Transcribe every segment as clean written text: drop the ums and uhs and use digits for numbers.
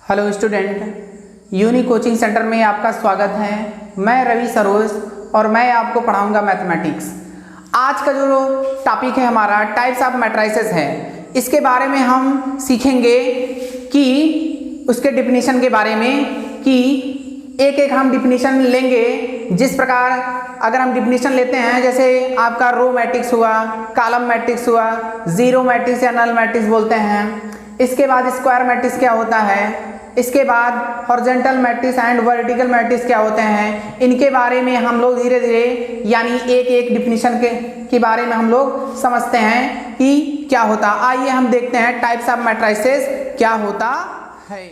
Hello student, uni coaching centre में आपका स्वागत है। मैं रवि सरोज और मैं आपको पढ़ाऊंगा मैथमेटिक्स। आज का जो टॉपिक है हमारा टाइप्स ऑफ मैट्रिसेस है। इसके बारे में हम सीखेंगे कि उसके डिफिनीशन के बारे में कि एक एक हम डिफिनीशन लेंगे। जिस प्रकार अगर हम डिफिनीशन लेते हैं, जैसे आपका रो मैट्रिक्स हुआ, कॉलम मैट्रिक्स हुआ, जीरो मैट्रिक्स या नल मैट्रिक्स बोलते हैं। इसके बाद स्क्वायर मैट्रिक्स क्या होता है, इसके बाद horizontal matrix and vertical matrix क्या होते हैं, इनके बारे में हम लोग धीरे धीरे यानी एक एक डिफिनीशन के बारे में हम लोग समझते हैं कि क्या होता। आइए हम देखते हैं टाइप्स ऑफ मैट्रिसेस क्या होता है।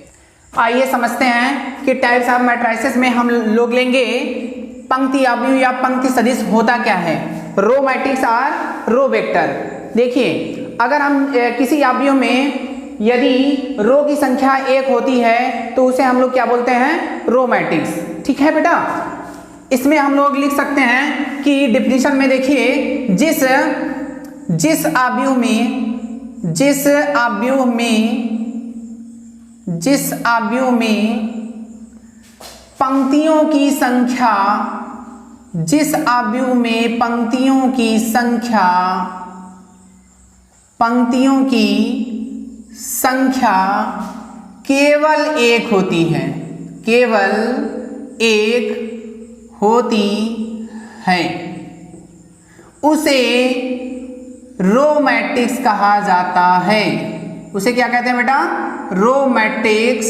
आइए समझते हैं कि टाइप्स ऑफ मैट्रिसेस में हम लोग लेंगे पंक्ति अवयव या पंक्ति सदिश होता क्या है, रो मैट्रिक्स और रो वेक्टर। देखिए, अगर हम किसी अवयव में यदि रो की संख्या एक होती है तो उसे हम लोग क्या बोलते हैं, रो मैट्रिक्स। ठीक है बेटा, इसमें हम लोग लिख सकते हैं कि डिफिनीशन में देखिए, जिस अवयव में पंक्तियों की संख्या, जिस अवयव में पंक्तियों की संख्या केवल एक होती है, केवल एक होती है, उसे रो मैट्रिक्स कहा जाता है। उसे क्या कहते हैं बेटा, रो मैट्रिक्स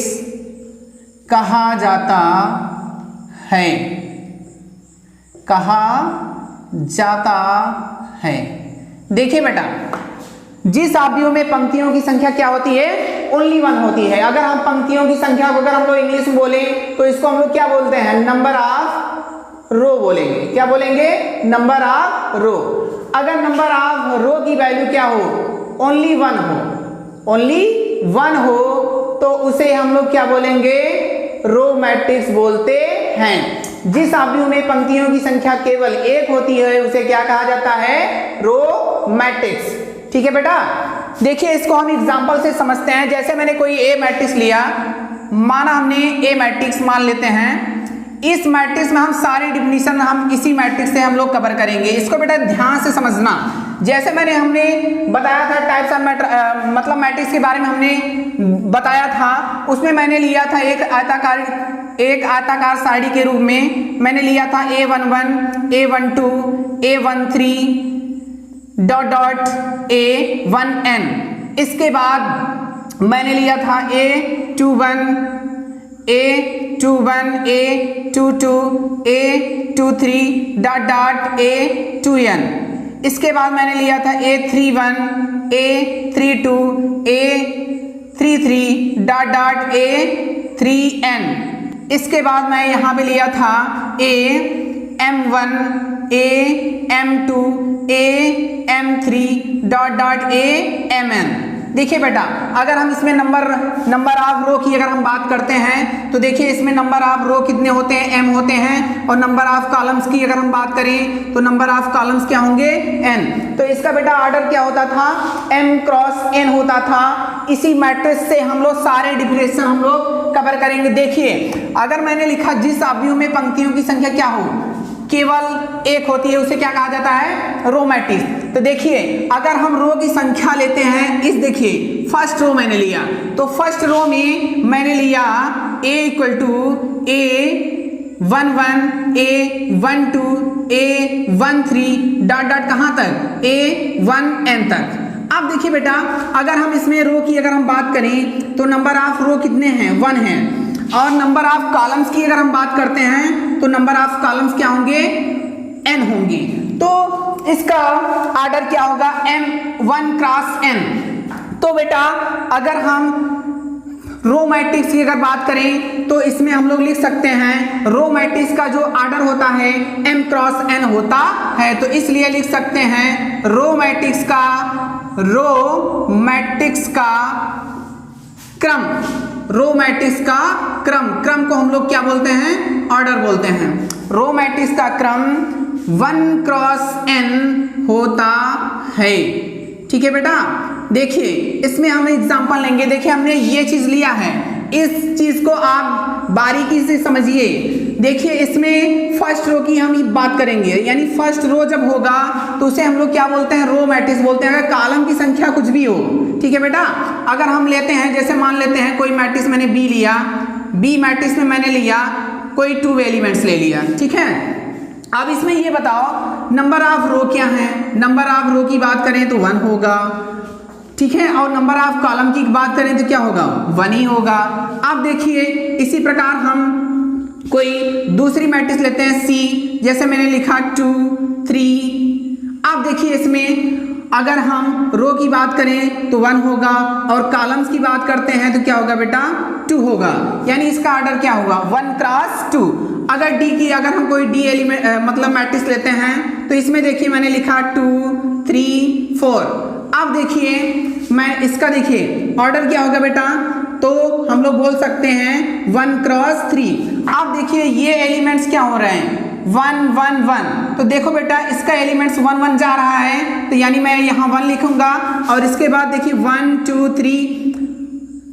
कहा जाता है, कहा जाता है। देखिए बेटा, जिस अवयव में पंक्तियों की संख्या क्या होती है, ओनली वन होती है। अगर हम पंक्तियों की संख्या को अगर हम लोग इंग्लिश में बोले तो इसको हम लोग क्या बोलते हैं, नंबर ऑफ रो बोलेंगे। क्या बोलेंगे, नंबर ऑफ रो। अगर नंबर ऑफ रो की वैल्यू क्या हो, ओनली वन हो तो उसे हम लोग क्या बोलेंगे, रो मैट्रिक्स बोलते हैं। जिस अवयव में पंक्तियों की संख्या केवल एक होती है उसे क्या कहा जाता है, रो मैट्रिक्स। ठीक है बेटा, देखिए इसको हम एग्जांपल से समझते हैं। जैसे मैंने कोई ए मैट्रिक्स लिया, माना हमने ए मैट्रिक्स मान लेते हैं। इस मैट्रिक्स में हम सारे डिफिनीशन हम इसी मैट्रिक्स से हम लोग कवर करेंगे। इसको बेटा ध्यान से समझना। जैसे हमने बताया था टाइप्स ऑफ मतलब मैट्रिक्स के बारे में हमने बताया था, उसमें मैंने लिया था एक आयताकार सारणी के रूप में मैंने लिया था A11, A12, A13 dot dot A1n। इसके बाद मैंने लिया था A21, A22, A23 dot dot A2n। इसके बाद मैंने लिया था A31, A32, A33 dot dot A3n। इसके बाद मैं यहाँ पे लिया था AM1, AM2, AM3 dot dot AMN। देखिए बेटा, अगर हम इसमें नंबर ऑफ रो की अगर हम बात करते हैं तो देखिए इसमें नंबर ऑफ रो कितने होते हैं, m होते हैं। और नंबर ऑफ कॉलम्स की अगर हम बात करें तो नंबर ऑफ कॉलम्स क्या होंगे, n। तो इसका बेटा ऑर्डर क्या होता था, m क्रॉस n होता था। इसी मैट्रिक्स से हम लोग सारे डिफिनेशन हम लोग कवर करेंगे। देखिए, अगर मैंने लिखा जिस अवयव में पंक्तियों की संख्या क्या हो, केवल एक होती है, उसे क्या कहा जाता है, रो मैट्रिक्स। तो देखिए, अगर हम रो की संख्या लेते हैं, इस देखिए फर्स्ट रो मैंने लिया, तो फर्स्ट रो में मैंने लिया A equal to A11, A12, A13 dot dot कहाँ तक, A1n तक। अब देखिए बेटा, अगर हम इसमें रो की अगर हम बात करें तो नंबर ऑफ रो कितने हैं, 1 है। और नंबर ऑफ कॉलम्स की अगर हम बात करते हैं तो नंबर ऑफ कॉलम्स क्या होंगे, n होंगी। तो इसका ऑर्डर क्या होगा, m1 क्रॉस n। तो बेटा अगर हम रो मैट्रिक्स की अगर बात करें तो इसमें हम लोग लिख सकते हैं, रो मैट्रिक्स का जो ऑर्डर होता है m क्रॉस n होता है। तो इसलिए लिख सकते हैं रो मैट्रिक्स का क्रम, रो मैट्रिक्स का क्रम को हम लोग क्या बोलते हैं, ऑर्डर बोलते हैं। रो मैट्रिक्स का क्रम 1 क्रॉस n होता है। ठीक है बेटा, देखिए इसमें हम एग्जांपल लेंगे। देखिए हमने ये चीज लिया है इस चीज को आप बारीकी से समझिए। देखिए इसमें फर्स्ट रो की हम बात करेंगे, यानी फर्स्ट रो जब होगा तो उसे हम लोग क्या बोलते हैं, रो मैट्रिक्स बोलते हैं। अगर कॉलम की संख्या कुछ भी हो, ठीक है बेटा। अगर हम लेते हैं, जैसे मान लेते हैं कोई मैट्रिक्स मैंने बी लिया, बी मैट्रिक्स में मैंने लिया कोई 2 एलिमेंट्स ले लिया, ठीक है। अब इसमें ये बताओ नंबर ऑफ रो क्या है। नंबर ऑफ रो की बात करें तो 1 होगा, ठीक है। और नंबर ऑफ कॉलम की बात करें तो क्या होगा, 1 ही होगा। अब देखिए इसी प्रकार हम कोई दूसरी मैट्रिक्स लेते हैं सी, जैसे मैंने लिखा 2 3। अब देखिए इसमें अगर हम रो की बात करें तो 1 होगा और कॉलम्स की बात करते हैं तो क्या होगा बेटा, 2 होगा। यानी इसका ऑर्डर क्या होगा, 1 क्रॉस 2। अगर डी की, अगर हम कोई डी एलिमेंट मतलब मैट्रिक्स लेते हैं तो इसमें देखिए मैंने लिखा 2 3 4। अब देखिए मैं इसका देखिए ऑर्डर क्या होगा बेटा, तो हम लोग बोल सकते हैं 1 क्रॉस 3। अब देखिए ये एलिमेंट्स क्या हो रहे हैं, 1 1 1। तो देखो बेटा इसका एलिमेंट्स 1 1 जा रहा है, तो यानी मैं यहाँ 1 लिखूंगा। और इसके बाद देखिए 1 2 3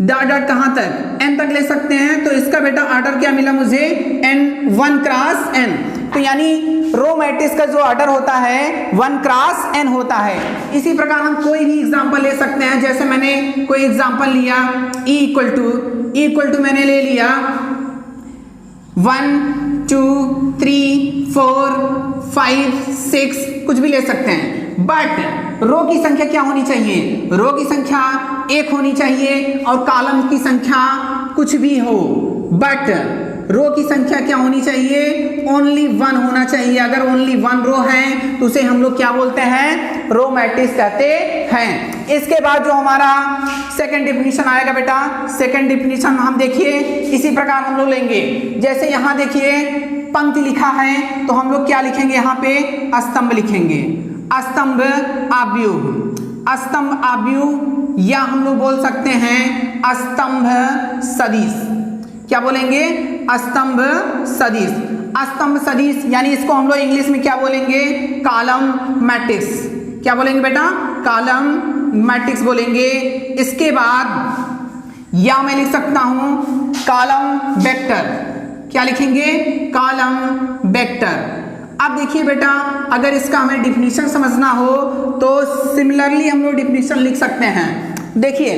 डॉट डॉट कहाँ तक, n तक ले सकते हैं। तो इसका बेटा ऑर्डर क्या मिला मुझे, n 1 क्रॉस n। तो यानी रो मैट्रिक्स का जो ऑर्डर होता है 1 क्रॉस n होता है। इसी प्रकार हम कोई भी एग्जांपल ले सकते हैं, जैसे मैंने कोई एग्जांपल लिया e इक्वल टू मैंने ले लिया 1 2 3 4 5 6, कुछ भी ले सकते हैं। बट रो की संख्या क्या होनी चाहिए, रो की संख्या 1 होनी चाहिए और कॉलम की संख्या कुछ भी हो, बट रो की संख्या क्या होनी चाहिए, ओनली 1 होना चाहिए। अगर ओनली 1 रो है तो उसे हम लोग क्या बोलते हैं, रो मैट्रिक्स कहते हैं। इसके बाद जो हमारा सेकंड डिफिनीशन आएगा बेटा, सेकंड डिफिनीशन हम देखिए इसी प्रकार हम लोग लेंगे। जैसे यहाँ देखिए पंक्ति लिखा है तो हम लोग क्या लिखेंगे, यहाँ पे स्तंभ लिखेंगे, स्तंभ आव्यूह, स्तंभ आव्यूह, या हम लोग बोल सकते हैं स्तंभ सदिश। क्या बोलेंगे, स्तंभ सदिश। स्तंभ सदिश यानी इसको हम लोग इंग्लिश में क्या बोलेंगे, कॉलम मैट्रिक्स। क्या बोलेंगे बेटा, कॉलम मैट्रिक्स बोलेंगे। इसके बाद या मैं लिख सकता हूं कॉलम वेक्टर। क्या लिखेंगे, कॉलम वेक्टर। अब देखिए बेटा अगर इसका हमें डिफिनीशन समझना हो तो सिमिलरली हम लोग डिफिनीशन लिख सकते हैं। देखिए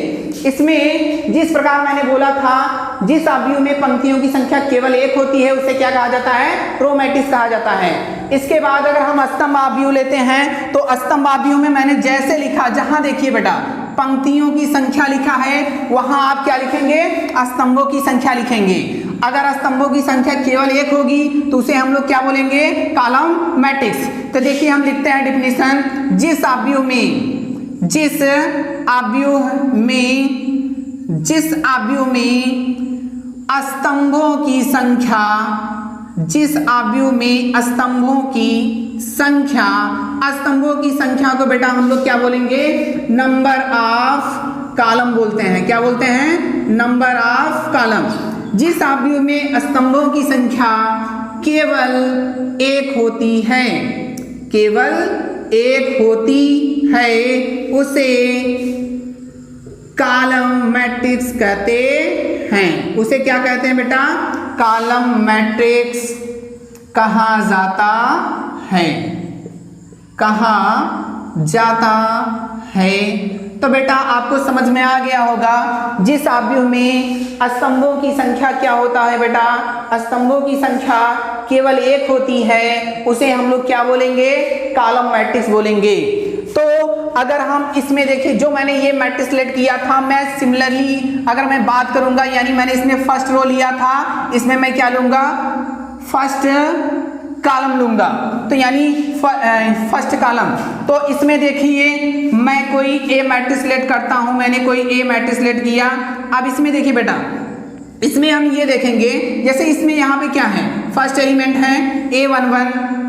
इसमें जिस प्रकार मैंने बोला था, जिस आव्यूह में पंक्तियों की संख्या केवल 1 होती है उसे क्या कहा जाता है, रो मैट्रिक्स कहा जाता है। इसके बाद अगर हम स्तंभ आव्यूह लेते हैं तो स्तंभ आव्यूह में मैंने जैसे लिखा, जहां देखिए बेटा पंक्तियों की संख्या लिखा है वहां आप क्या लिखेंगे, स्तंभों की संख्या लिखेंगे। अगर स्तंभों की संख्या केवल 1 होगी तो उसे हम लोग क्या बोलेंगे, कॉलम मैट्रिक्स। तो देखिए हम लिखते हैं डिफिनीशन, जिस आव्यूह में स्तंभों की संख्या, जिस आव्यूह में स्तंभों की संख्या, स्तंभों की संख्या को बेटा हम लोग क्या बोलेंगे, नंबर ऑफ कॉलम बोलते हैं। क्या बोलते हैं, नंबर ऑफ कॉलम। जिस आव्यूह में स्तंभों की संख्या केवल 1 होती है, केवल 1 होती है, उसे कॉलम मैट्रिक्स कहते हैं। उसे क्या कहते हैं बेटा, कॉलम मैट्रिक्स कहा जाता है, कहा जाता है। तो बेटा आपको समझ में आ गया होगा, जिस आव्यूह में स्तंभों की संख्या क्या होता है बेटा, स्तंभों की संख्या केवल 1 होती है, उसे हम लोग क्या बोलेंगे, कॉलम मैट्रिक्स बोलेंगे। तो अगर हम इसमें देखें, जो मैंने ये मैट्रिक्स सेलेक्ट किया था, मैं सिमिलरली अगर मैं बात करूंगा, यानी मैंने इसमें फर्स्ट रो लिया था, इसमें मैं क्या लूंगा, फर्स्ट कॉलम लूंगा। तो यानी फर्स्ट कॉलम, तो इसमें देखिए मैं कोई ए मैट्रिक्स सेलेक्ट करता हूं, मैंने कोई ए मैट्रिक्स सेलेक्ट किया। अब इसमें देखिए बेटा, इसमें हम ये देखेंगे, जैसे इसमें यहाँ पे क्या है, फर्स्ट एलिमेंट है A11,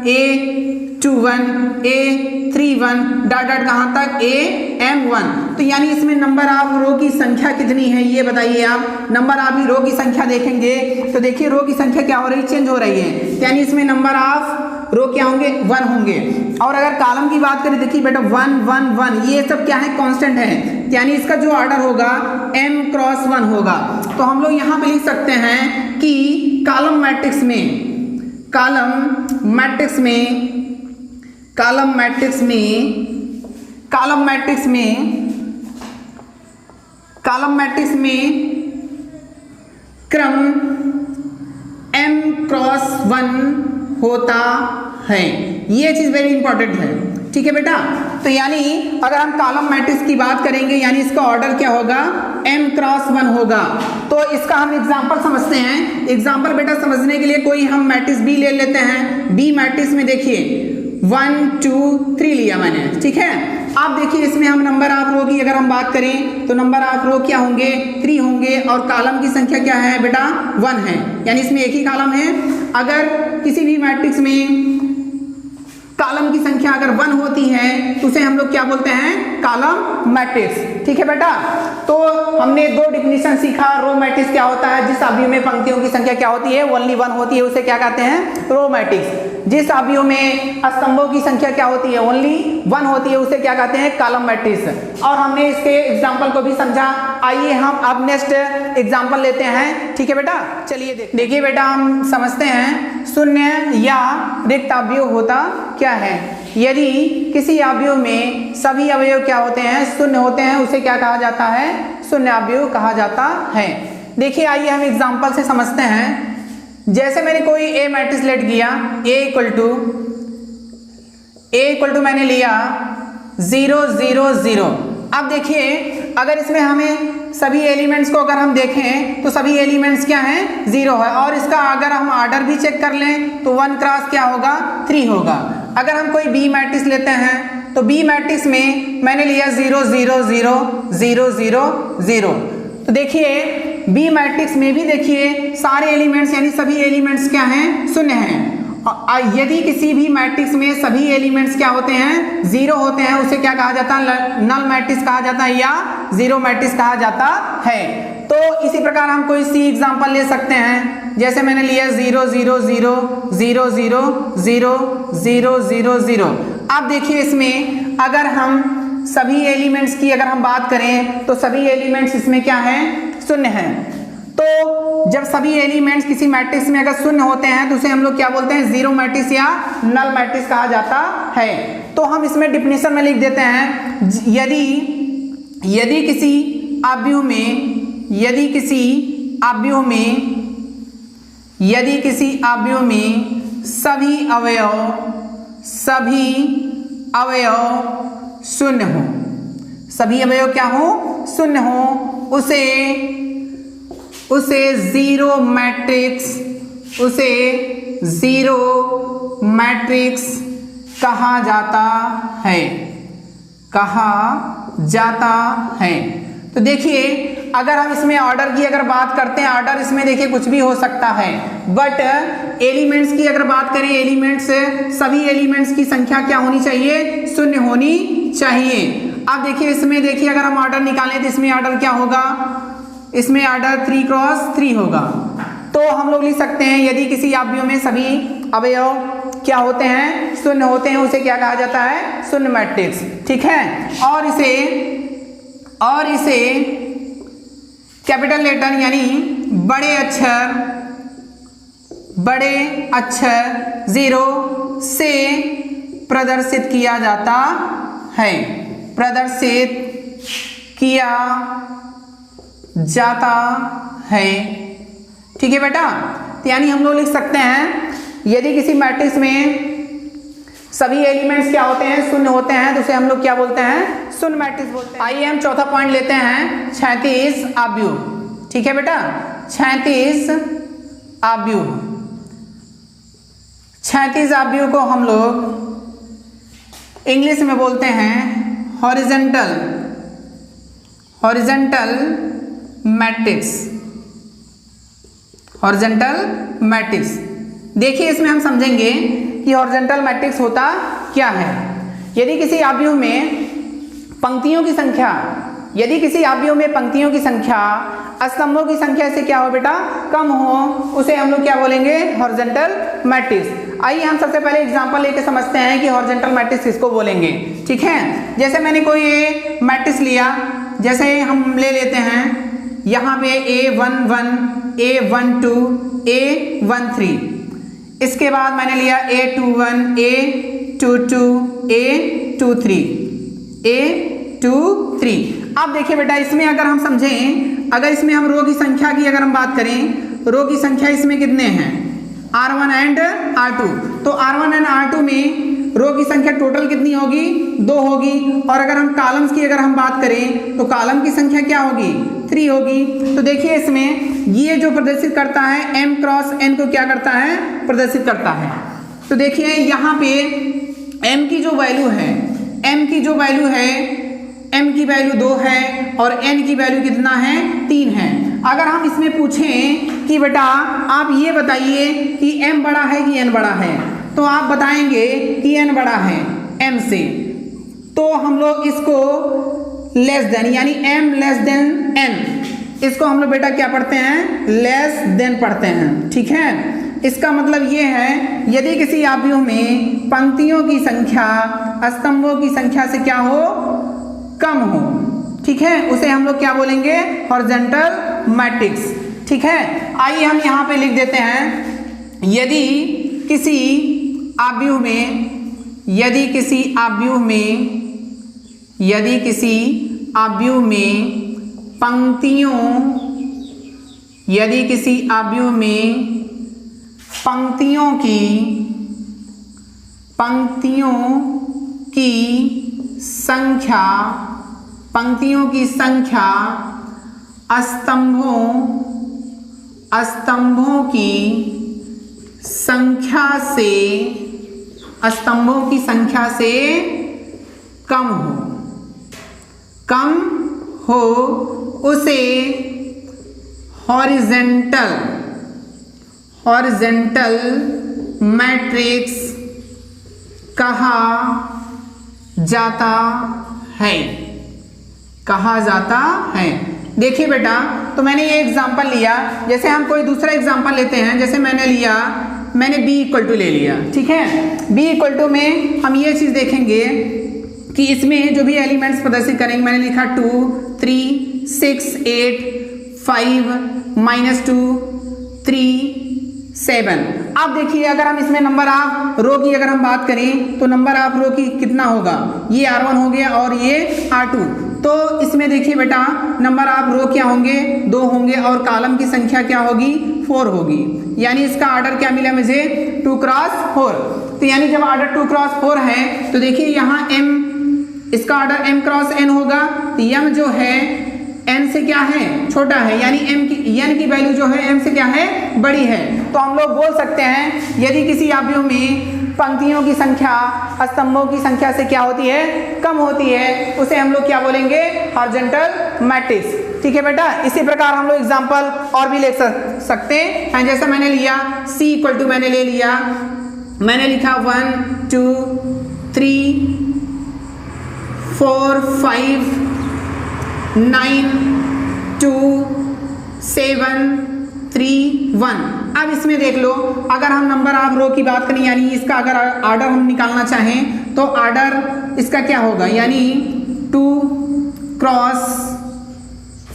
A21, A31 dot dot कहाँ तक, AM1। तो यानी इसमें नंबर ऑफ रो की संख्या कितनी है ये बताइए आप। नंबर ऑफ रो की संख्या देखेंगे तो देखिए रो की संख्या क्या हो रही है, चेंज हो रही है। यानी इसमें नंबर ऑफ रो क्या होंगे, 1 होंगे। और अगर कॉलम की बात करें, देखिए बेटा 1 1 1 ये सब क्या है, कांस्टेंट है। यानी इसका जो ऑर्डर होगा m क्रॉस 1 होगा। तो हम लोग यहाँ पे लिख सकते हैं कि कॉलम मैट्रिक्स में क्रम m क्रॉस 1 होता है। ये चीज वेरी इंपॉर्टेंट है, ठीक है बेटा। तो यानी अगर हम कॉलम मैट्रिक्स की बात करेंगे यानी इसका ऑर्डर क्या होगा, m क्रॉस 1 होगा। तो इसका हम एग्जांपल समझते हैं। एग्जांपल बेटा समझने के लिए कोई हम मैट्रिक्स B ले लेते हैं। B मैट्रिक्स में देखिए 1 2 3 लिया मैंने, ठीक है। आप देखिए इसमें हम नंबर ऑफ रो की अगर हम बात करें तो नंबर ऑफ रो क्या होंगे, 3 होंगे और कॉलम की संख्या क्या है बेटा, 1 है, यानी इसमें एक ही कॉलम है। अगर किसी भी मैट्रिक्स में कॉलम की संख्या अगर 1 होती है तो उसे हम लोग क्या बोलते हैं, कॉलम मैट्रिक्स, ठीक है बेटा। तो हमने 2 डिफिनीशन सीखा। रो मैट्रिक्स क्या होता है, जिस अवयव में पंक्तियों की संख्या क्या होती है, ओनली 1 होती है, उसे क्या कहते हैं, रो मैट्रिक्स। जिस अवयव में स्तंभों की संख्या क्या होती है, ओनली 1 होती है, उसे क्या कहते हैं, कॉलम मैट्रिक्स। और हमने इसके एग्जाम्पल को भी समझा। आइए हम अब नेक्स्ट एग्जाम्पल लेते हैं, ठीक है बेटा। चलिए देखिए बेटा, हम समझते हैं शून्य या रिक्त अवयव होता क्या है। यदि किसी अवयव में सभी अवयव क्या होते हैं, शून्य होते हैं, उसे क्या कहा जाता है, शून्य अवयव कहा जाता है। देखिए आइए हम एग्जाम्पल से समझते हैं। जैसे मैंने कोई ए मैट्रिक्स लेट किया, ए इक्वल टू मैंने लिया 0 0 0। अब देखिए अगर इसमें हमें सभी एलिमेंट्स को अगर हम देखें तो सभी एलिमेंट्स क्या हैं, 0 है। और इसका अगर हम ऑर्डर भी चेक कर लें तो 1 क्रॉस क्या होगा, 3 होगा। अगर हम कोई बी मैट्रिक्स लेते हैं तो बी मैट्रिक्स में मैंने लिया 0 0 0 0 0 0। तो देखिए बी मैट्रिक्स में भी देखिए सारे एलिमेंट्स यानी सभी एलिमेंट्स क्या हैं, शून्य हैं। यदि किसी भी मैट्रिक्स में सभी एलिमेंट्स क्या होते हैं, 0 होते हैं, उसे क्या कहा जाता है, नल मैट्रिक्स कहा जाता है या 0 मैट्रिक्स कहा जाता है। तो इसी प्रकार हम कोई सी एग्जांपल ले सकते हैं। जैसे मैंने लिया 0 0 0 0 0 0 0 0 0। अब देखिए इसमें अगर हम सभी एलिमेंट्स की अगर हम बात करें तो सभी एलिमेंट्स इसमें क्या हैं, शून्य हैं। तो जब सभी एलिमेंट्स किसी मैट्रिक्स में अगर शून्य होते हैं तो उसे हम लोग क्या बोलते हैं, 0 मैट्रिक्स या नल मैट्रिक्स कहा जाता है। तो हम इसमें डिफिनीशन में लिख देते हैं, यदि किसी अवयव में सभी अवयव शून्य हो, सभी अवयव क्या हो, शून्य हो, उसे 0 मैट्रिक्स कहा जाता है। तो देखिए अगर हम इसमें ऑर्डर की अगर बात करते हैं, ऑर्डर इसमें देखिए कुछ भी हो सकता है, बट एलिमेंट्स की अगर बात करें, एलिमेंट्स सभी एलिमेंट्स की संख्या क्या होनी चाहिए, शून्य होनी चाहिए। अब देखिए इसमें देखिए अगर हम ऑर्डर निकालें तो इसमें ऑर्डर क्या होगा, इसमें ऑर्डर 3 क्रॉस 3 होगा। तो हम लोग लिख सकते हैं यदि किसी अवयव में सभी अवयव क्या होते हैं, शून्य होते हैं, उसे क्या कहा जाता है, शून्य मैट्रिक्स, ठीक है। और इसे कैपिटल लेटर यानी बड़े अक्षर 0 से प्रदर्शित किया जाता है, ठीक है बेटा। तो यानी हम लोग लिख सकते हैं यदि किसी मैट्रिक्स में सभी एलिमेंट्स क्या होते हैं, शून्य होते हैं, तो उसे हम लोग क्या बोलते हैं, शून्य मैट्रिक्स बोलते हैं। आइए हम चौथा पॉइंट लेते हैं, 36 अवयव, ठीक है बेटा। 36 अवयव को हम लोग इंग्लिश में बोलते हैं हॉरिजॉन्टल मैट्रिक्स। देखिए इसमें हम समझेंगे कि हॉरिजॉन्टल मैट्रिक्स होता क्या है। यदि किसी अवयव में पंक्तियों की संख्या स्तंभों की संख्या से क्या हो बेटा, कम हो, उसे हम लोग क्या बोलेंगे, हॉरिजॉन्टल मैट्रिक्स। आइए हम सबसे पहले एग्जांपल लेके समझते हैं कि हॉरिजॉन्टल मैट्रिक्स किसको बोलेंगे, ठीक है। जैसे मैंने कोई मैट्रिक्स लिया, जैसे हम ले लेते हैं यहाँ पे A11, A12, A13, इसके बाद मैंने लिया A21, A22, A23, A23। अब देखिए बेटा इसमें अगर हम समझें, अगर इसमें हम रो की संख्या की अगर हम बात करें, रो की संख्या इसमें कितने हैं, R1 एंड R2। तो R1 एंड R2 में रो की संख्या टोटल कितनी होगी, 2 होगी। और अगर हम कॉलम्स की अगर हम बात करें तो कॉलम की संख्या क्या होगी, 3 होगी। तो देखिए इसमें ये जो प्रदर्शित करता है m क्रॉस n को क्या करता है, प्रदर्शित करता है। तो देखिए यहाँ पे m की जो वैल्यू है, m की जो वैल्यू है, m की वैल्यू 2 है और n की वैल्यू कितना है, 3 है। अगर हम इसमें पूछें कि बेटा आप ये बताइए कि m बड़ा है कि n बड़ा है, तो आप बताएंगे कि n बड़ा है m से। तो हम लोग इसको लेस देन यानी m लेस देन n, इसको हम लोग बेटा क्या पढ़ते हैं, लेस देन पढ़ते हैं। ठीक है, इसका मतलब ये है यदि किसी आव्यूह में पंक्तियों की संख्या स्तंभों की संख्या से क्या हो, कम हो, ठीक है, उसे हम लोग क्या बोलेंगे, हॉरिजॉन्टल मैट्रिक्स। ठीक है, आइए हम यहाँ पे लिख देते हैं, यदि किसी आव्यूह में, यदि किसी आव्यूह में, यदि किसी आव्यूह में पंक्तियों, यदि किसी आव्यूह में पंक्तियों की संख्या, पंक्तियों की संख्या स्तंभों की संख्या से, स्तंभों की संख्या से कम हो, उसे हॉरिजॉन्टल मैट्रिक्स कहा जाता है, कहा जाता है। देखिए बेटा, तो मैंने ये एग्जांपल लिया, जैसे हम कोई दूसरा एग्जांपल लेते हैं, जैसे मैंने b इक्वल टू ले लिया। ठीक है, b इक्वल टू में हम ये चीज देखेंगे कि इसमें जो भी एलिमेंट्स प्रदर्शित करेंगे, मैंने लिखा 2, 3, 6, 8, 5, -2, 3, 7। अब देखिए अगर हम इसमें नंबर ऑफ रो की अगर हम बात करें तो नंबर ऑफ रो की कितना होगा, ये R1 हो गया और ये R2। तो इसमें देखिए बेटा नंबर ऑफ रो क्या होंगे, 2 होंगे और कॉलम की संख्या क्या होगी, 4 होगी। यानी इसका ऑर्डर क्या मिला मुझे, 2 क्रॉस 4। तो यानी जब ऑर्डर 2 क्रॉस 4 है तो देखिए यहाँ m, इसका ऑर्डर m क्रॉस n होगा। तो m जो है n से क्या है, छोटा है, यानी n की वैल्यू जो है m से क्या है, बड़ी है। तो हम लोग बोल सकते हैं यदि किसी आव्यूह में पंक्तियों की संख्या स्तंभों की संख्या से क्या होती है, कम होती है, उसे हम लोग क्या बोलेंगे, हॉरिजॉन्टल मैट्रिक्स। ठीक है बेटा, इसी प्रकार हम लोग एग्जांपल और भी ले सकते हैं। जैसे मैंने लिया c इक्वल टू मैंने ले लिया, मैंने लिखा 1, 2, 3, 4, 5, 9, 2, 7, 3, 1। अब इसमें देख लो, अगर हम नंबर ऑफ रो की बात करें, यानी इसका अगर ऑर्डर हम निकालना चाहें तो ऑर्डर इसका क्या होगा, यानी 2 क्रॉस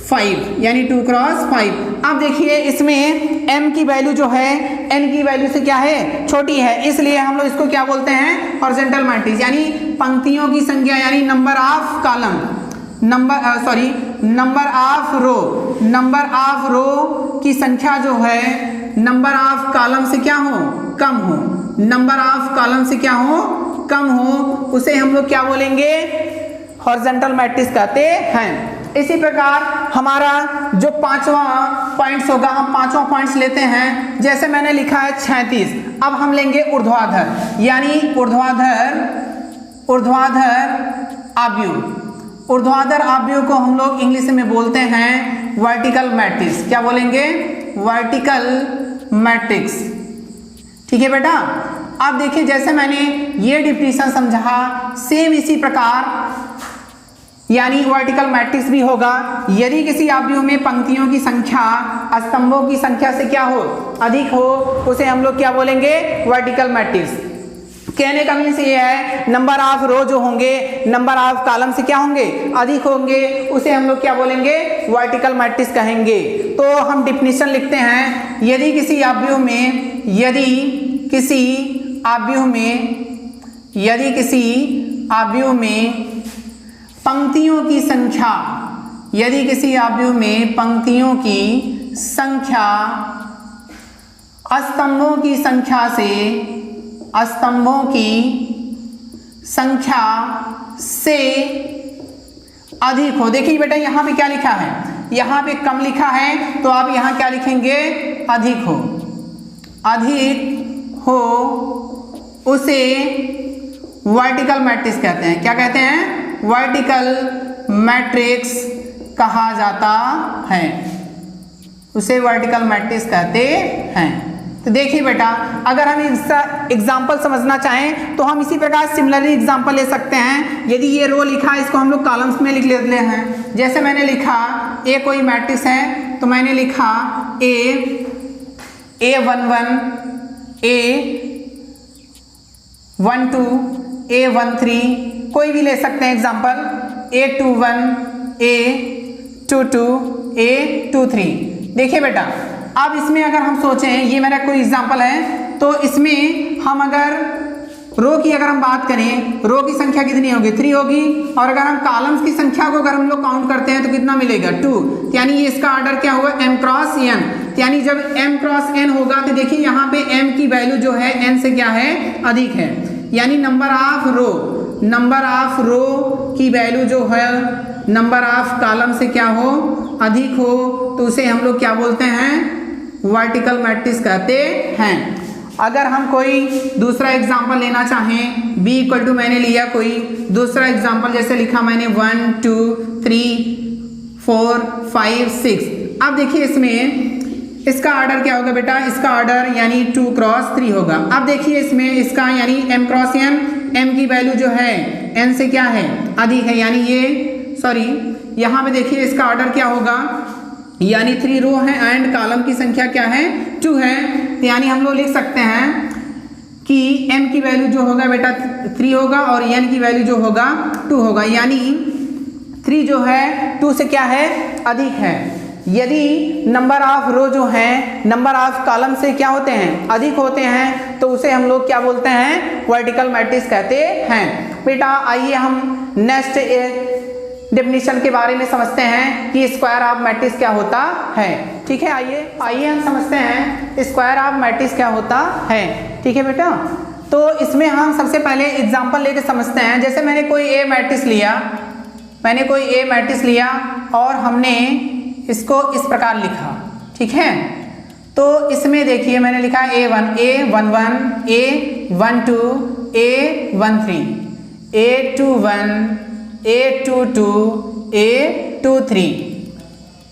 5, यानी 2 क्रॉस 5। अब देखिए इसमें m की वैल्यू जो है n की वैल्यू से क्या है, छोटी है, इसलिए हम लोग इसको क्या बोलते हैं, हॉरिजॉन्टल मैट्रिक्स। यानी पंक्तियों की संख्या यानी number of column, number of row की संख्या जो है नंबर ऑफ कॉलम से क्या हो, कम हो, नंबर ऑफ कॉलम से क्या हो, कम हो, उसे हम लोग क्या बोलेंगे, हॉरिजॉन्टल मैट्रिक्स कहते हैं। इसी प्रकार हमारा जो 5वां पॉइंट्स होगा, हम 5वां पॉइंट्स लेते हैं। जैसे मैंने लिखा है 36, अब हम लेंगे ऊर्ध्वाधर, यानी ऊर्ध्वाधर आव्यूह। ऊर्ध्वाधर आव्यूह को हम लोग इंग्लिश में बोलते हैं वर्टिकल मैट्रिक्स। क्या बोलेंगे, वर्टिकल मैट्रिक्स। ठीक है बेटा, अब देखिए जैसे मैंने ये डिफिनीशन समझा, सेम इसी प्रकार यानी वर्टिकल मैट्रिक्स भी होगा। यदि किसी आव्यूह में पंक्तियों की संख्या स्तंभों की संख्या से क्या हो, अधिक हो, उसे हम लोग क्या बोलेंगे, वर्टिकल मैट्रिक्स। कहने का मीन्स ये है नंबर ऑफ रो जो होंगे नंबर ऑफ कॉलम से क्या होंगे, अधिक होंगे, उसे हम लोग क्या बोलेंगे, वर्टिकल मैट्रिक्स कहेंगे। तो हम डिफिनीशन लिखते हैं, यदि किसी आव्यूह में पंक्तियों की संख्या, यदि किसी आव्यूह में पंक्तियों की संख्या स्तंभों की संख्या से अधिक हो। देखिए बेटा यहाँ पे क्या लिखा है, यहाँ पे कम लिखा है तो आप यहाँ क्या लिखेंगे, अधिक हो, उसे वर्टिकल मैट्रिक्स कहते हैं। क्या कहते हैं, वर्टिकल मैट्रिक्स कहा जाता है, उसे वर्टिकल मैट्रिक्स कहते हैं। तो देखिए बेटा, अगर हम इसका एग्जाम्पल समझना चाहें तो हम इसी प्रकार सिमिलरली एग्जाम्पल ले सकते हैं। यदि ये रो लिखा है, इसको हम लोग कॉलम्स में लिख लेते हैं। जैसे मैंने लिखा ए कोई मैट्रिक्स है तो मैंने लिखा A11, A12, A13, कोई भी ले सकते हैं एग्जाम्पल, A21, A22, A23। देखिए बेटा, अब इसमें अगर हम सोचें, ये मेरा कोई एग्जाम्पल है, तो इसमें हम अगर रो की अगर हम बात करें, रो की संख्या कितनी होगी, 3 होगी, और अगर हम कॉलम्स की संख्या को अगर हम लोग काउंट करते हैं तो कितना मिलेगा, 2। यानी ये इसका ऑर्डर क्या होगा, m क्रॉस n। यानी जब m क्रॉस n होगा तो देखिए यहाँ पे m की वैल्यू जो है n से क्या है, अधिक है। यानी नंबर ऑफ रो की वैल्यू जो है नंबर ऑफ कॉलम से क्या हो, अधिक हो, तो उसे हम लोग क्या बोलते हैं, वर्टिकल मैट्रिक्स कहते हैं। अगर हम कोई दूसरा एग्जांपल लेना चाहें, b इक्वल टू मैंने लिया कोई दूसरा एग्जांपल, जैसे लिखा मैंने 1 2 3 4 5 6। अब देखिए इसमें इसका ऑर्डर क्या होगा बेटा, इसका ऑर्डर यानी 2 क्रॉस 3 होगा। अब देखिए इसमें इसका यानी m क्रॉस n, m की वैल्यू जो है n से क्या है, अधिक है। यानी ये यहाँ पे देखिए इसका ऑर्डर क्या होगा, यानी 3 रो है एंड कॉलम की संख्या क्या है, 2 है। तो यानी हम लोग लिख सकते हैं कि m की वैल्यू जो होगा बेटा 3 होगा और n की वैल्यू जो होगा 2 होगा। यानी 3 जो है 2 से क्या है, अधिक है। यदि नंबर ऑफ रो जो है नंबर ऑफ कॉलम से क्या होते हैं, अधिक होते हैं, तो उसे हम लोग क्या बोलते हैं, वर्टिकल मैट्रिक्स कहते हैं। बेटा आइए हम नेक्स्ट डेफिनेशन के बारे में समझते हैं कि स्क्वायर ऑफ मैट्रिक्स क्या होता है। ठीक है, आइए हम समझते हैं स्क्वायर ऑफ मैट्रिक्स क्या होता है। ठीक है बेटा, तो इसमें हम सबसे पहले एग्जांपल लेके समझते हैं। जैसे मैंने कोई ए मैट्रिक्स लिया और हमने इसको इस प्रकार लिखा। ठीक है, तो इसमें देखिए मैंने लिखा A1, A11, A12, A13, A21, A22, A23,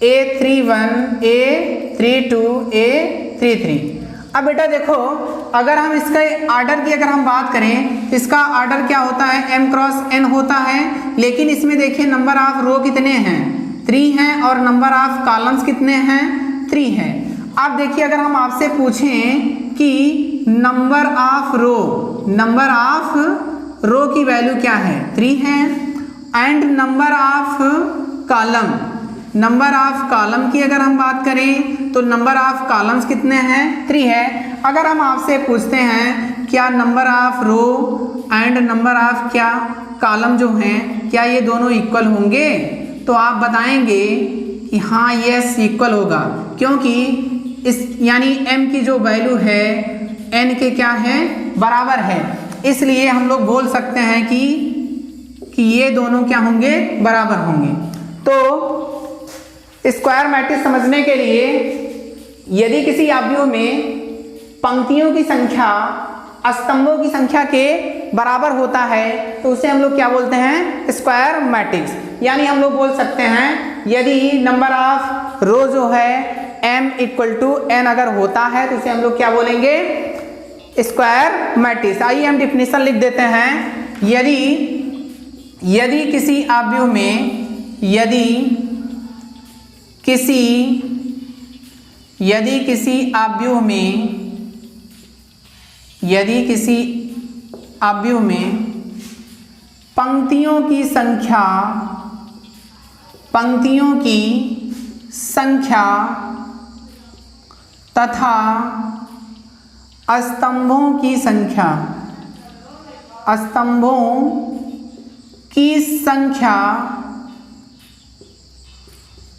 A31, A32, A33। अब बेटा देखो, अगर हम इसके ऑर्डर की अगर हम बात करें, इसका ऑर्डर क्या होता है, m क्रॉस n होता है। लेकिन इसमें देखिए नंबर ऑफ रो कितने हैं, 3 हैं, और नंबर ऑफ कॉलम्स कितने हैं, 3 हैं। अब देखिए अगर हम आपसे पूछें कि नंबर ऑफ रो की वैल्यू क्या है, 3 है, एंड नंबर ऑफ कॉलम की अगर हम बात करें तो नंबर ऑफ कॉलम्स कितने हैं, 3 है। अगर हम आपसे पूछते हैं क्या number of row and number of क्या कॉलम जो हैं, क्या ये दोनों इक्वल होंगे, तो आप बताएंगे कि हाँ यस इक्वल होगा, क्योंकि इस यानी m की जो वैल्यू है n के क्या है, बराबर है। इसलिए हम लोग बोल सकते हैं कि ये दोनों क्या होंगे, बराबर होंगे। तो स्क्वायर मैट्रिक्स समझने के लिए यदि किसी आव्यूह में पंक्तियों की संख्या स्तंभों की संख्या के बराबर होता है तो उसे हम लोग क्या बोलते हैं, स्क्वायर मैट्रिक्स। यानी हम लोग बोल सकते हैं यदि नंबर ऑफ रो जो है m इक्वल टू n अगर होता है तो उसे हम लोग क्या बोलेंगे, स्क्वायर मैट्रिक्स। आइए हम डिफिनेशन लिख देते हैं। यदि किसी आव्यूह में अवयव में पंक्तियों की संख्या तथा स्तंभों की संख्या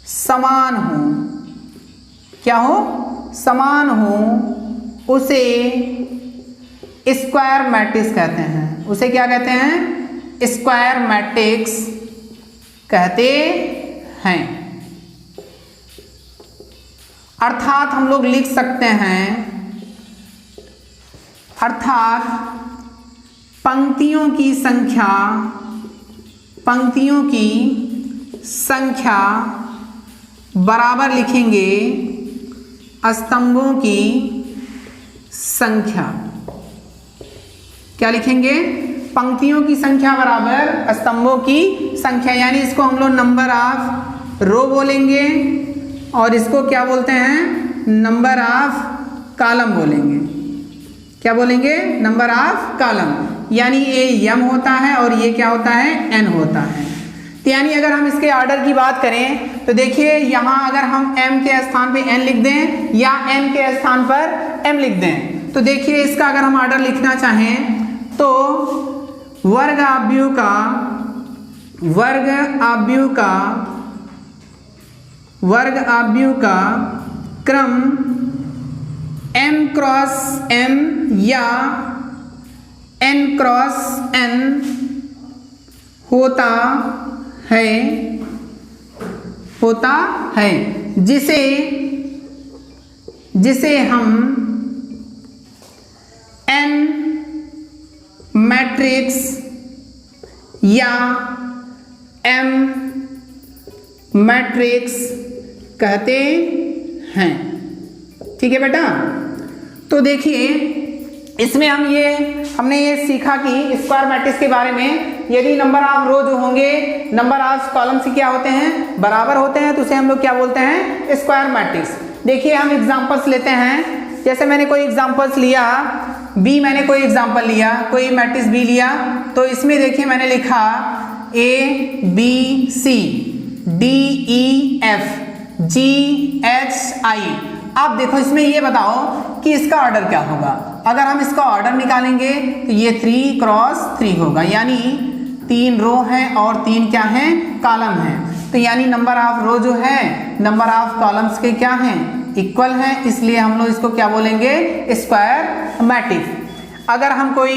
समान हो, क्या हो, समान हो, उसे स्क्वायर मैट्रिक्स कहते हैं। उसे क्या कहते हैं? स्क्वायर मैट्रिक्स कहते हैं। अर्थात हम लोग लिख सकते हैं, अर्थात पंक्तियों की संख्या बराबर लिखेंगे स्तंभों की संख्या। क्या लिखेंगे? पंक्तियों की संख्या बराबर स्तंभों की संख्या, यानी इसको हम लोग नंबर ऑफ रो बोलेंगे और इसको क्या बोलते हैं? नंबर ऑफ कॉलम बोलेंगे। क्या बोलेंगे? नंबर ऑफ कॉलम, यानी ये m होता है और ये क्या होता है? n होता है। तो यानी अगर हम इसके ऑर्डर की बात करें तो देखिए यहाँ अगर हम m के स्थान पे n लिख दें या n के स्थान पर m लिख दें, तो देखिए इसका अगर हम ऑर्डर लिखना चाहें तो वर्ग आव्यूह का क्रम m क्रॉस m या n क्रॉस n होता है, जिसे हम n मैट्रिक्स या m मैट्रिक्स कहते हैं। ठीक है बेटा, तो देखिए इसमें हमने ये सीखा कि स्क्वायर मैट्रिक्स के बारे में, यदि नंबर ऑफ रो जो होंगे नंबर ऑफ कॉलम से क्या होते हैं? बराबर होते हैं, तो उसे हम लोग क्या बोलते हैं? Square matrix. देखिए हम एग्जांपल्स लेते हैं, जैसे मैंने कोई एग्जांपल्स लिया बी, मैंने कोई एग्जांपल लिया, कोई मैट्रिक्स बी लिया, तो इसमें देखिए मैंने लिखा A B C D E F G H I. अब देखो इसमें ये बताओ कि इसका ऑर्डर क्या होगा। अगर हम इसका ऑर्डर निकालेंगे तो ये 3 क्रॉस 3 होगा, यानी 3 रो हैं और 3 क्या हैं? कॉलम हैं। तो यानी नंबर ऑफ रो जो है नंबर ऑफ कॉलम्स के क्या हैं? इक्वल हैं, इसलिए हम लोग इसको क्या बोलेंगे? Square matrix. अगर हम कोई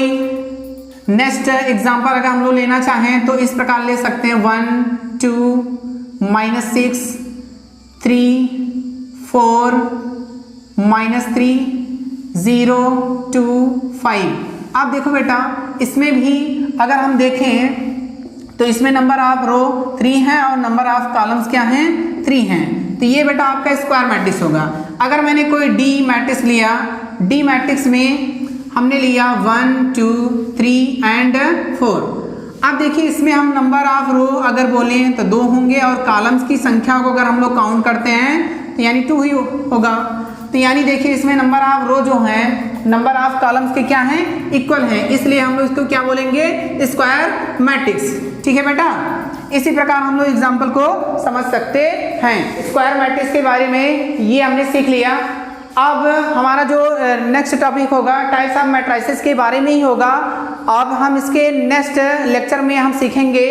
नेक्स्ट एग्जांपल अगर हम लोग लेना चाहें तो इस प्रकार ले सकते हैं 1 2 -6 3 4 -3 0 2 5। अब देखो बेटा इसमें भी अगर हम देखें तो इसमें नंबर ऑफ रो 3 है और नंबर ऑफ कॉलम्स क्या हैं? 3 हैं। तो ये बेटा आपका स्क्वायर मैट्रिक्स होगा। अगर मैंने कोई डी मैट्रिक्स लिया, डी मैट्रिक्स में हमने लिया 1 2 3 एंड 4। अब देखिए इसमें हम नंबर ऑफ रो अगर बोलें तो 2 होंगे और कॉलम्स की संख्या को अगर हम लोग काउंट करते हैं तो यानी 2 ही होगा। तो यानी देखिए इसमें नंबर ऑफ रो जो है नंबर ऑफ कॉलम्स के क्या हैं? इक्वल हैं, इसलिए हम लोग इसको क्या बोलेंगे? Square matrix. ठीक है बेटा, इसी प्रकार हम लोग एग्जाम्पल को समझ सकते हैं। स्क्वायर मैट्रिक्स के बारे में ये हमने सीख लिया। अब हमारा जो नेक्स्ट टॉपिक होगा टाइप्स ऑफ मैट्रिसेस के बारे में ही होगा। अब हम इसके नेक्स्ट लेक्चर में हम सीखेंगे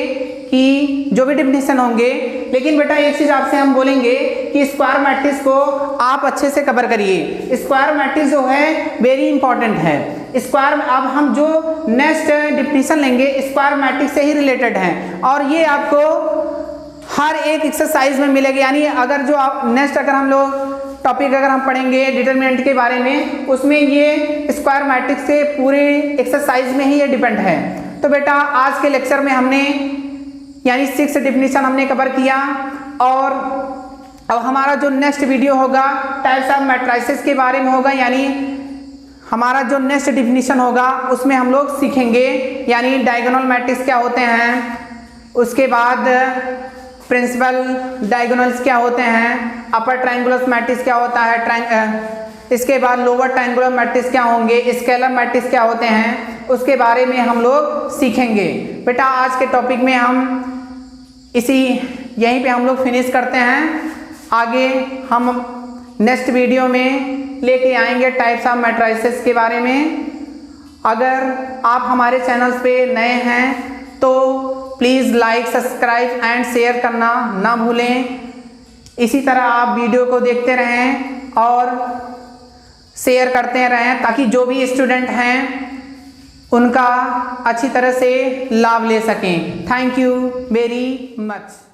कि जो भी डिफिनेशन होंगे, लेकिन बेटा एक चीज़ आपसे हम बोलेंगे कि स्क्वायर मैट्रिक्स को आप अच्छे से कवर करिए। स्क्वायर मैट्रिक्स जो है वेरी इंपॉर्टेंट है। स्क्वायर अब हम जो नेक्स्ट डिफिनेशन लेंगे स्क्वायर मैट्रिक्स से ही रिलेटेड है और ये आपको हर एक एक्सरसाइज में मिलेगा। यानी अगर जो आप नेक्स्ट अगर हम लोग टॉपिक अगर हम पढ़ेंगे डिटरमिनेंट के बारे में, उसमें ये स्क्वायर मैट्रिक्स से पूरे एक्सरसाइज में ही ये डिपेंड है। तो बेटा आज के लेक्चर में हमने यानी 6 डिफिनेशन हमने कवर किया और अब हमारा जो नेक्स्ट वीडियो होगा टाइप्स ऑफ मैट्रिसेस के बारे में होगा। यानी हमारा जो नेक्स्ट डिफिनेशन होगा उसमें हम लोग सीखेंगे यानी डायगोनल मैट्रिक्स क्या होते हैं, उसके बाद प्रिंसिपल डायगोनल्स क्या होते हैं, अपर ट्रायंगुलर मैट्रिक्स क्या होता है, इसके बाद लोअर ट्रायंगुलर मैट्रिक्स क्या होंगे, स्केलर मैट्रिक्स क्या होते हैं, उसके बारे में हम लोग सीखेंगे। बेटा आज के टॉपिक में हम यहीं पे हम लोग फिनिश करते हैं। आगे हम नेक्स्ट वीडियो में लेके आएंगे टाइप्स ऑफ मैट्रिसेस के बारे में। अगर आप हमारे चैनल पे नए हैं तो please like, subscribe and share करना ना भूलें। इसी तरह आप वीडियो को देखते रहें और शेयर करते रहें ताकि जो भी स्टूडेंट हैं उनका अच्छी तरह से लाभ ले सकें। Thank you very much.